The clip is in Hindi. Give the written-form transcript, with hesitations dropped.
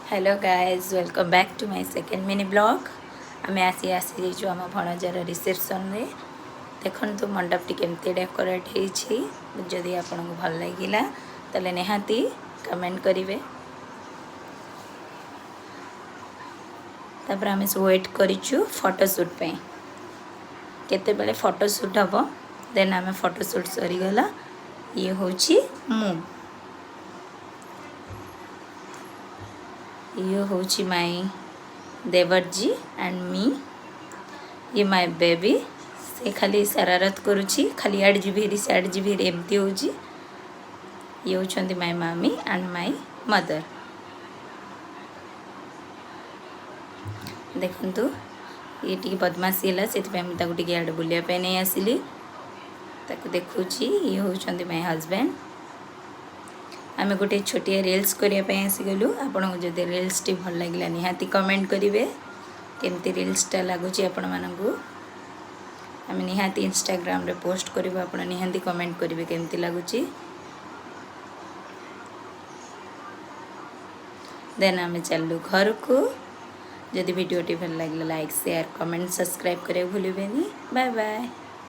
Hello guys welcome back to my second mini blog आम आसी आम भणजार रिसेप्शन रे देखो मंडप टी केमती डेकोरेट होदी आपन को भल लगिला तले निहाती कमेंट करेंगे। तापर आम सब वेट करूँ फोटोशूट पे केते बेले फोटोशूट हम देन आम फोटोशूट सरीगला ये हूँ मु ये हूँ my they were ji and me ये माय बेबी से खाली शरारत करुच्ची खाली आड़ जी सियाड़ जी एमती हो ये होती माय मामी एंड माय मदर। देखु ये टी बदमाशी है से आड़े बुलापी नहीं आसली देखुची ये होती माय हजबैंड। आम गोटे छोटिया रिल्स करने आसीगलु आपन को जब रिल्स टी भल लगे निहाती कमेंट करेंगे केमती रिल्सटा लगुच आपण मानू आम निहाती इंस्टाग्राम रे पोस्ट करूँ आप निहाती कमेंट करेंगे केमती लगुच। देन आम चलू घर को जदि वीडियो भल लगे लाइक शेयर कमेंट सब्सक्राइब करें भूलें। Bye bye.